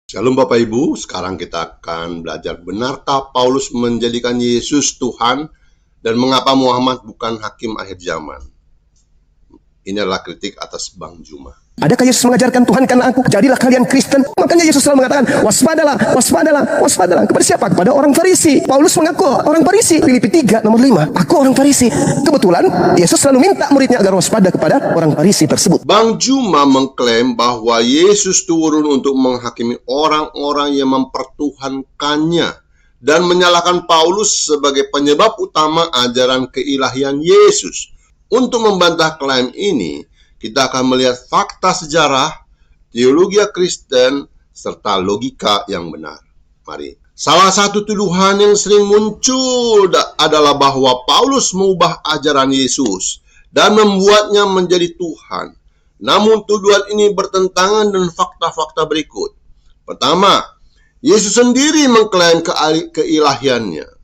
Shalom Bapak Ibu, sekarang kita akan belajar benarkah Paulus menjadikan Yesus Tuhan dan mengapa Muhammad bukan hakim akhir zaman. Ini adalah kritik atas Bang Juma. Adakah Yesus mengajarkan Tuhan karena aku, jadilah kalian Kristen? Makanya Yesus selalu mengatakan, waspadalah, waspadalah, waspadalah. Kepada siapa? Kepada orang Farisi. Paulus mengaku orang Farisi. Filipi 3 nomor 5. Aku orang Farisi. Kebetulan Yesus selalu minta muridnya agar waspada kepada orang Farisi tersebut. Bang Juma mengklaim bahwa Yesus turun untuk menghakimi orang-orang yang mempertuhankannya dan menyalahkan Paulus sebagai penyebab utama ajaran keilahian Yesus. Untuk membantah klaim ini, kita akan melihat fakta sejarah, teologi Kristen, serta logika yang benar. Mari. Salah satu tuduhan yang sering muncul adalah bahwa Paulus mengubah ajaran Yesus dan membuatnya menjadi Tuhan. Namun tuduhan ini bertentangan dengan fakta-fakta berikut. Pertama, Yesus sendiri mengklaim keilahiannya.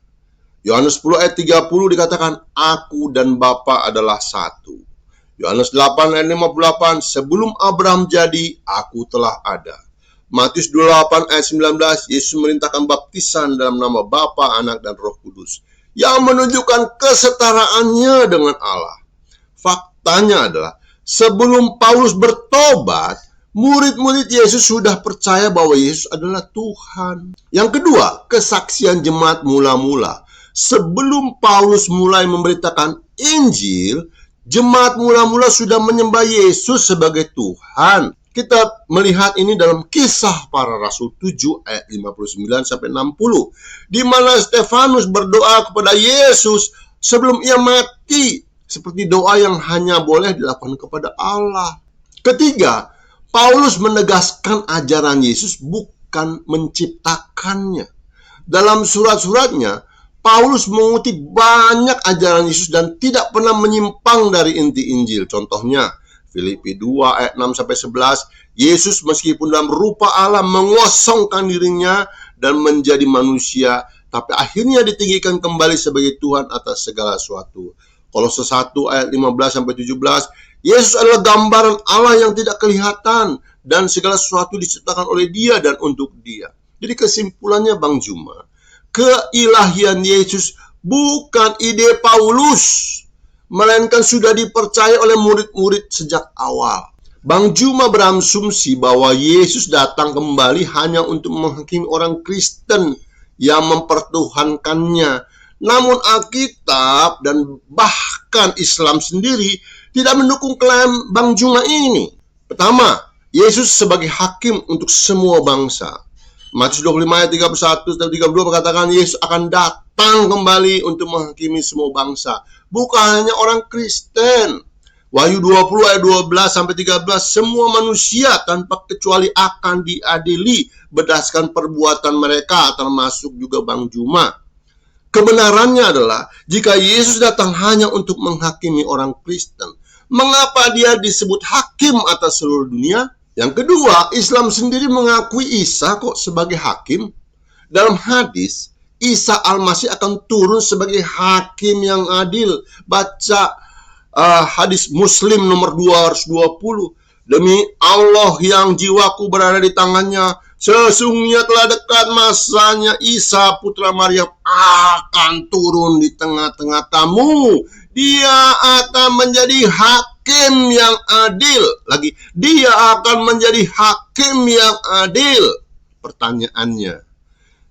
Yohanes 10 ayat 30 dikatakan, Aku dan Bapa adalah satu. Yohanes 8 ayat 58, sebelum Abraham jadi, aku telah ada. Matius 28 ayat 19, Yesus merintahkan baptisan dalam nama Bapa, Anak, dan Roh Kudus, yang menunjukkan kesetaraannya dengan Allah. Faktanya adalah, sebelum Paulus bertobat, murid-murid Yesus sudah percaya bahwa Yesus adalah Tuhan. Yang kedua, kesaksian jemaat mula-mula. Sebelum Paulus mulai memberitakan Injil, jemaat mula-mula sudah menyembah Yesus sebagai Tuhan. Kita melihat ini dalam Kisah Para Rasul 7 ayat 59 sampai 60, di mana Stefanus berdoa kepada Yesus sebelum ia mati, seperti doa yang hanya boleh dilakukan kepada Allah. Ketiga, Paulus menegaskan ajaran Yesus bukan menciptakannya. Dalam surat-suratnya, Paulus mengutip banyak ajaran Yesus dan tidak pernah menyimpang dari inti Injil. Contohnya, Filipi 2 ayat 6-11, Yesus meskipun dalam rupa Allah mengosongkan dirinya dan menjadi manusia, tapi akhirnya ditinggikan kembali sebagai Tuhan atas segala sesuatu. Kolose 1 ayat 15-17, Yesus adalah gambaran Allah yang tidak kelihatan dan segala sesuatu diciptakan oleh Dia dan untuk Dia. Jadi kesimpulannya Bang Juma, keilahian Yesus bukan ide Paulus, melainkan sudah dipercaya oleh murid-murid sejak awal. Bang Juma berasumsi bahwa Yesus datang kembali hanya untuk menghakimi orang Kristen yang mempertuhankannya. Namun Alkitab dan bahkan Islam sendiri tidak mendukung klaim Bang Juma ini. Pertama, Yesus sebagai hakim untuk semua bangsa. Matius 25 ayat 31-32 berkatakan Yesus akan datang kembali untuk menghakimi semua bangsa, bukan hanya orang Kristen. Wahyu 20 ayat 12-13, semua manusia tanpa kecuali akan diadili berdasarkan perbuatan mereka, termasuk juga Bang Juma. Kebenarannya adalah, jika Yesus datang hanya untuk menghakimi orang Kristen, mengapa Dia disebut hakim atas seluruh dunia? Yang kedua, Islam sendiri mengakui Isa kok sebagai hakim. Dalam hadis, Isa Al-Masih akan turun sebagai hakim yang adil. Baca hadis Muslim nomor 220. Demi Allah yang jiwaku berada di tangannya, sesungguhnya telah dekat masanya Isa putra Maryam akan turun di tengah-tengah kamu. Dia akan menjadi hakim yang adil. Lagi, dia akan menjadi hakim yang adil. Pertanyaannya,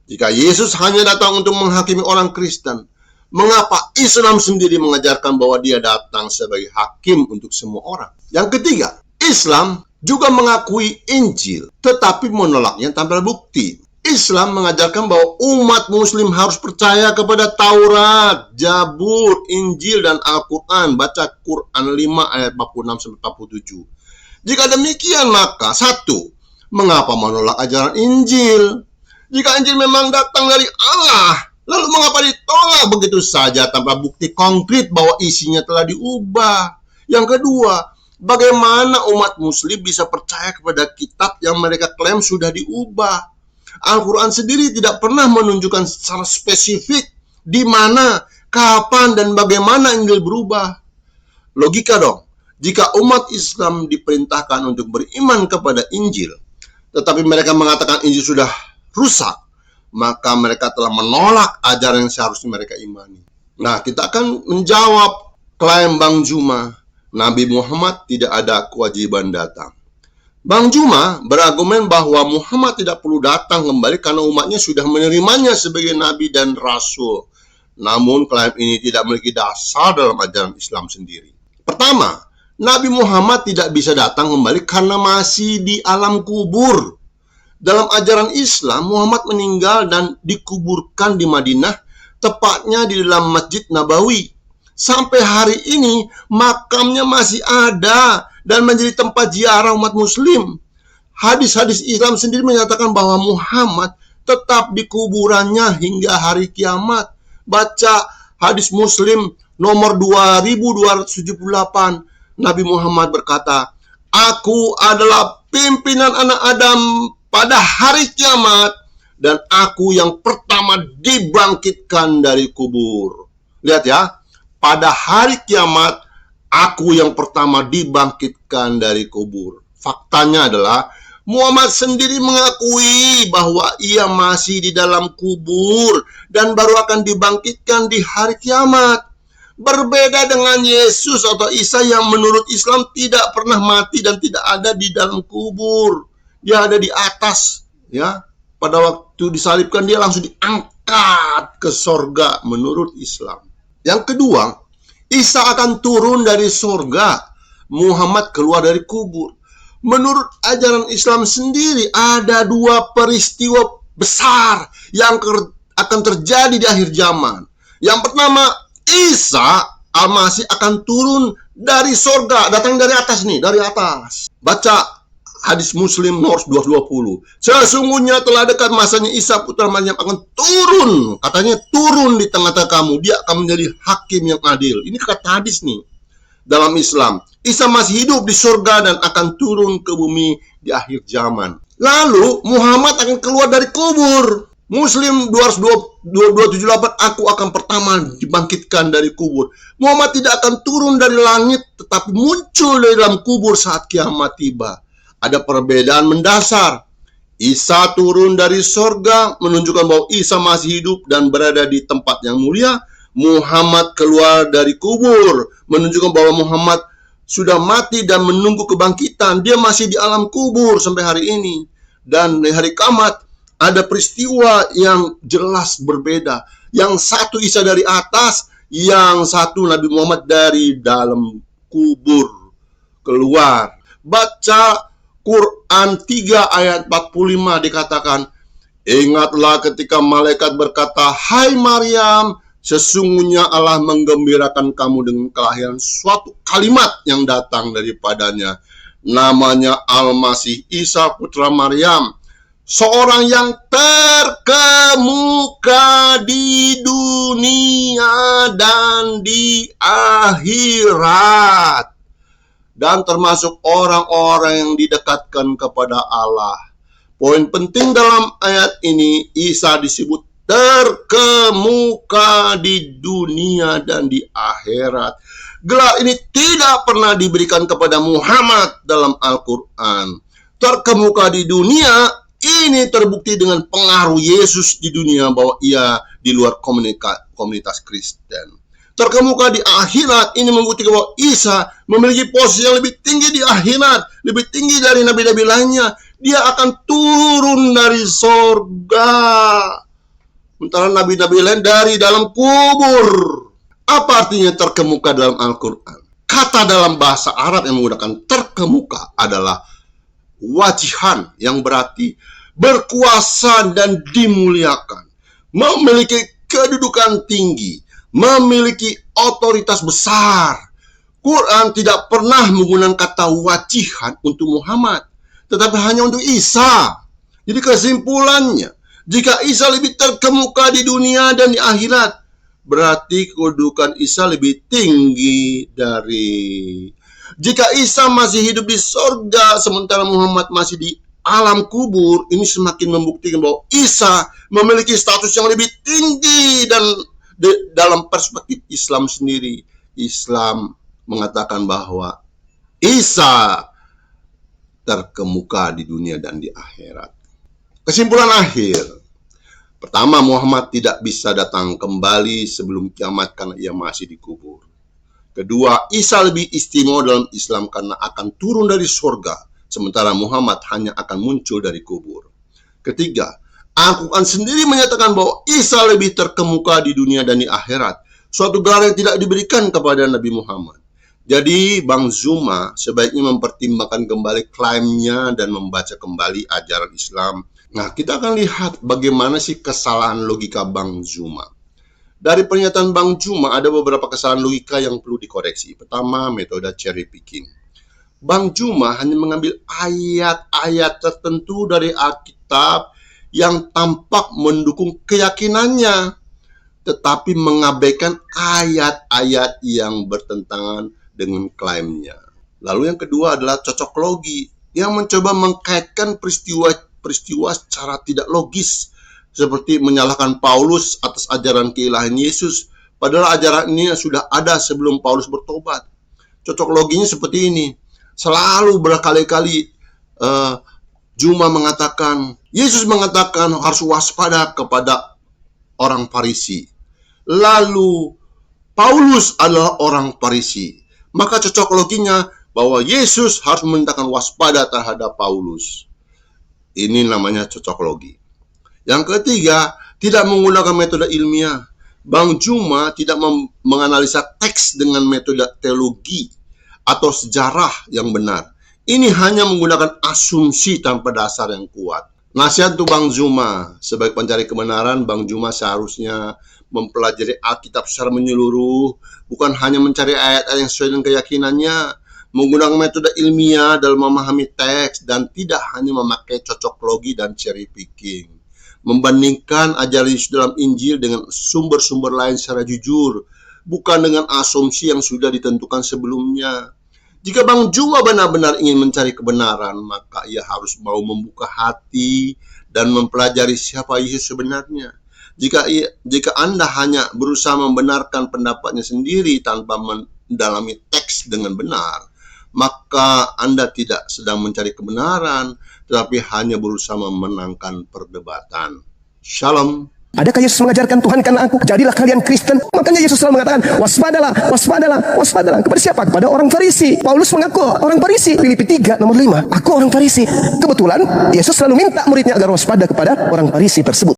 jika Yesus hanya datang untuk menghakimi orang Kristen, mengapa Islam sendiri mengajarkan bahwa Dia datang sebagai hakim untuk semua orang? Yang ketiga, Islam juga mengakui Injil, tetapi menolaknya tanpa bukti. Islam mengajarkan bahwa umat muslim harus percaya kepada Taurat, Zabur, Injil, dan Al-Quran. Baca Quran 5 ayat 46-47. Jika demikian, maka satu, mengapa menolak ajaran Injil? Jika Injil memang datang dari Allah, lalu mengapa ditolak begitu saja tanpa bukti konkret bahwa isinya telah diubah? Yang kedua, bagaimana umat muslim bisa percaya kepada kitab yang mereka klaim sudah diubah? Al-Quran sendiri tidak pernah menunjukkan secara spesifik di mana, kapan, dan bagaimana Injil berubah. Logika dong, jika umat Islam diperintahkan untuk beriman kepada Injil, tetapi mereka mengatakan Injil sudah rusak, maka mereka telah menolak ajaran yang seharusnya mereka imani. Nah, kita akan menjawab klaim Bang Juma, Nabi Muhammad tidak ada kewajiban datang. Bang Juma berargumen bahwa Muhammad tidak perlu datang kembali karena umatnya sudah menerimanya sebagai nabi dan rasul. Namun klaim ini tidak memiliki dasar dalam ajaran Islam sendiri. Pertama, Nabi Muhammad tidak bisa datang kembali karena masih di alam kubur. Dalam ajaran Islam, Muhammad meninggal dan dikuburkan di Madinah, tepatnya di dalam Masjid Nabawi. Sampai hari ini, makamnya masih ada dan menjadi tempat ziarah umat muslim. Hadis-hadis Islam sendiri menyatakan bahwa Muhammad tetap di kuburannya hingga hari kiamat. Baca hadis Muslim nomor 2278. Nabi Muhammad berkata, "Aku adalah pimpinan anak Adam pada hari kiamat dan aku yang pertama dibangkitkan dari kubur." Lihat ya, pada hari kiamat aku yang pertama dibangkitkan dari kubur. Faktanya adalah Muhammad sendiri mengakui bahwa ia masih di dalam kubur dan baru akan dibangkitkan di hari kiamat. Berbeda dengan Yesus atau Isa yang menurut Islam tidak pernah mati dan tidak ada di dalam kubur. Dia ada di atas, ya. Pada waktu disalibkan dia langsung diangkat ke sorga menurut Islam. Yang kedua, Isa akan turun dari sorga, Muhammad keluar dari kubur. Menurut ajaran Islam sendiri ada dua peristiwa besar yang akan terjadi di akhir zaman. Yang pertama, Isa Al-Masih akan turun dari sorga, datang dari atas nih, dari atas. Baca hadis Muslim nomor 220. Sesungguhnya telah dekat masanya Isa putra Maryam akan turun, katanya turun di tengah-tengah kamu, dia akan menjadi hakim yang adil. Ini kata hadis nih. Dalam Islam, Isa masih hidup di surga dan akan turun ke bumi di akhir zaman. Lalu Muhammad akan keluar dari kubur. Muslim 278, aku akan pertama dibangkitkan dari kubur. Muhammad tidak akan turun dari langit, tetapi muncul dari dalam kubur saat kiamat tiba. Ada perbedaan mendasar. Isa turun dari sorga, menunjukkan bahwa Isa masih hidup dan berada di tempat yang mulia. Muhammad keluar dari kubur, menunjukkan bahwa Muhammad sudah mati dan menunggu kebangkitan. Dia masih di alam kubur sampai hari ini. Dan di hari kiamat ada peristiwa yang jelas berbeda. Yang satu Isa dari atas, yang satu Nabi Muhammad dari dalam kubur keluar. Baca Quran 3 ayat 45 dikatakan, "Ingatlah ketika malaikat berkata, 'Hai Maryam, sesungguhnya Allah menggembirakan kamu dengan kelahiran suatu kalimat yang datang daripadanya. Namanya Al-Masih Isa putra Maryam, seorang yang terkemuka di dunia dan di akhirat, dan termasuk orang-orang yang didekatkan kepada Allah.'" Poin penting dalam ayat ini, Isa disebut terkemuka di dunia dan di akhirat. Gelar ini tidak pernah diberikan kepada Muhammad dalam Al-Quran. Terkemuka di dunia ini terbukti dengan pengaruh Yesus di dunia bahwa ia di luar komunitas Kristen. Terkemuka di akhirat ini membuktikan bahwa Isa memiliki posisi yang lebih tinggi di akhirat, lebih tinggi dari nabi-nabi lainnya. Dia akan turun dari sorga, sementara nabi-nabi lain dari dalam kubur. Apa artinya terkemuka dalam Al-Quran? Kata dalam bahasa Arab yang menggunakan terkemuka adalah wajihan, yang berarti berkuasa dan dimuliakan, memiliki kedudukan tinggi, memiliki otoritas besar. Quran tidak pernah menggunakan kata wajihan untuk Muhammad, tetapi hanya untuk Isa. Jadi kesimpulannya, jika Isa lebih terkemuka di dunia dan di akhirat, berarti kedudukan Isa lebih tinggi dari. Jika Isa masih hidup di sorga sementara Muhammad masih di alam kubur, ini semakin membuktikan bahwa Isa memiliki status yang lebih tinggi. Dan dalam perspektif Islam sendiri, Islam mengatakan bahwa Isa terkemuka di dunia dan di akhirat. Kesimpulan akhir. Pertama, Muhammad tidak bisa datang kembali sebelum kiamat karena ia masih dikubur. Kedua, Isa lebih istimewa dalam Islam karena akan turun dari surga, sementara Muhammad hanya akan muncul dari kubur. Ketiga, Al-Quran sendiri menyatakan bahwa Isa lebih terkemuka di dunia dan di akhirat, suatu gelar yang tidak diberikan kepada Nabi Muhammad. Jadi, Bang Zuma sebaiknya mempertimbangkan kembali klaimnya dan membaca kembali ajaran Islam. Nah, kita akan lihat bagaimana sih kesalahan logika Bang Zuma. Dari pernyataan Bang Zuma ada beberapa kesalahan logika yang perlu dikoreksi. Pertama, metode cherry picking. Bang Zuma hanya mengambil ayat-ayat tertentu dari Alkitab yang tampak mendukung keyakinannya, tetapi mengabaikan ayat-ayat yang bertentangan dengan klaimnya. Lalu yang kedua adalah cocok logi, yang mencoba mengkaitkan peristiwa secara tidak logis, seperti menyalahkan Paulus atas ajaran keilahian Yesus, padahal ajaran ini sudah ada sebelum Paulus bertobat. Cocok loginya seperti ini. Selalu berkali-kali Zuma mengatakan, Yesus mengatakan harus waspada kepada orang Farisi. Lalu Paulus adalah orang Farisi. Maka cocok loginya bahwa Yesus harus memerintahkan waspada terhadap Paulus. Ini namanya cocok logi. Yang ketiga, tidak menggunakan metode ilmiah. Bang Zuma tidak menganalisa teks dengan metode teologi atau sejarah yang benar. Ini hanya menggunakan asumsi tanpa dasar yang kuat. Nasihat untuk Bang Zuma, sebagai pencari kebenaran, Bang Zuma seharusnya mempelajari Alkitab secara menyeluruh, bukan hanya mencari ayat-ayat yang sesuai dengan keyakinannya, menggunakan metode ilmiah dalam memahami teks, dan tidak hanya memakai cocok logi dan cherry picking. Membandingkan ajaran Yesus dalam Injil dengan sumber-sumber lain secara jujur, bukan dengan asumsi yang sudah ditentukan sebelumnya. Jika Bang Zuma benar-benar ingin mencari kebenaran, maka ia harus mau membuka hati dan mempelajari siapa Yesus sebenarnya. Jika Anda hanya berusaha membenarkan pendapatnya sendiri tanpa mendalami teks dengan benar, maka Anda tidak sedang mencari kebenaran, tetapi hanya berusaha memenangkan perdebatan. Shalom. Adakah Yesus mengajarkan Tuhan karena aku, jadilah kalian Kristen? Makanya Yesus selalu mengatakan, waspadalah, waspadalah, waspadalah. Kepada siapa? Kepada orang Farisi. Paulus mengaku orang Farisi. Filipi 3 nomor 5. Aku orang Farisi. Kebetulan Yesus selalu minta muridnya agar waspada kepada orang Farisi tersebut.